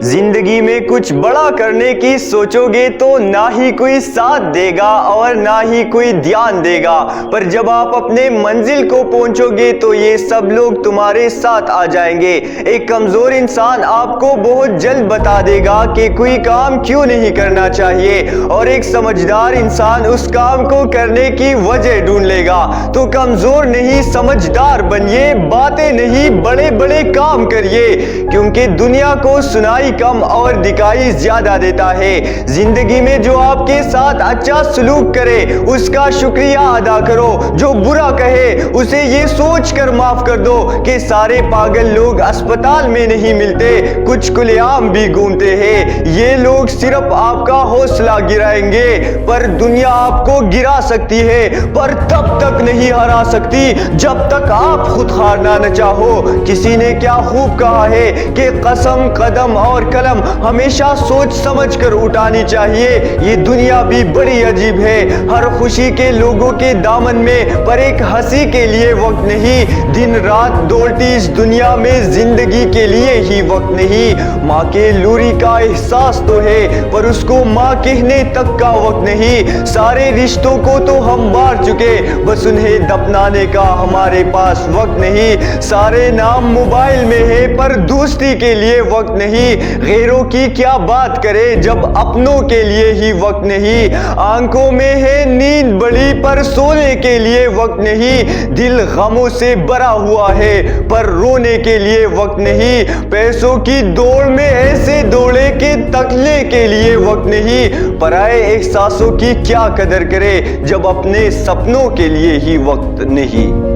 زندگی میں کچھ بڑا کرنے کی سوچو گے تو نہ ہی کوئی ساتھ دے گا اور نہ ہی کوئی دھیان دے گا، پر جب آپ اپنے منزل کو پہنچو گے تو یہ سب لوگ تمہارے ساتھ آ جائیں گے۔ ایک کمزور انسان آپ کو بہت جلد بتا دے گا کہ کوئی کام کیوں نہیں کرنا چاہیے، اور ایک سمجھدار انسان اس کام کو کرنے کی وجہ ڈھونڈ لے گا۔ تو کمزور نہیں، سمجھدار بنیے، باتیں نہیں، بڑے بڑے کام کریے، کیونکہ دنیا کو سنائی کم اور دکھائی زیادہ دیتا ہے۔ زندگی میں جو آپ کے ساتھ اچھا سلوک کرے اس کا شکریہ ادا کرو، جو برا کہے اسے یہ سوچ کر معاف کر دو کہ سارے پاگل لوگ اسپتال میں نہیں ملتے، کچھ کھلے عام بھی گھومتے ہیں۔ یہ لوگ صرف آپ کا حوصلہ گرائیں گے، پر دنیا آپ کو گرا سکتی ہے، پر تب تک نہیں ہرا سکتی جب تک آپ خود ہارنا نہ چاہو۔ کسی نے کیا خوب کہا ہے کہ قسم، قدم اور قلم ہمیشہ سوچ سمجھ کر اٹھانی چاہیے۔ یہ دنیا بھی بڑی عجیب ہے، ہر خوشی کے لوگوں کے دامن میں، پر ایک ہنسی کے لیے وقت نہیں۔ دن رات دوڑتی اس دنیا میں زندگی کے لیے ہی وقت نہیں۔ ماں کے لوری کا احساس تو ہے، پر اس کو ماں کہنے تک کا وقت نہیں۔ سارے رشتوں کو تو ہم بار چکے، بس انہیں دفنانے کا ہمارے پاس وقت نہیں۔ سارے نام موبائل میں ہے، پر دوستی کے لیے وقت نہیں۔ غیروں کی کیا بات کرے جب اپنوں کے لیے ہی وقت نہیں۔ آنکھوں میں ہے نیند بڑی، پر سونے کے لیے وقت نہیں۔ دل غموں سے بھرا ہوا ہے، پر رونے کے لیے وقت نہیں۔ پیسوں کی دوڑ میں ایسے دوڑے کہ تکلے کے لیے وقت نہیں۔ پرائے احساسوں کی کیا قدر کرے جب اپنے سپنوں کے لیے ہی وقت نہیں۔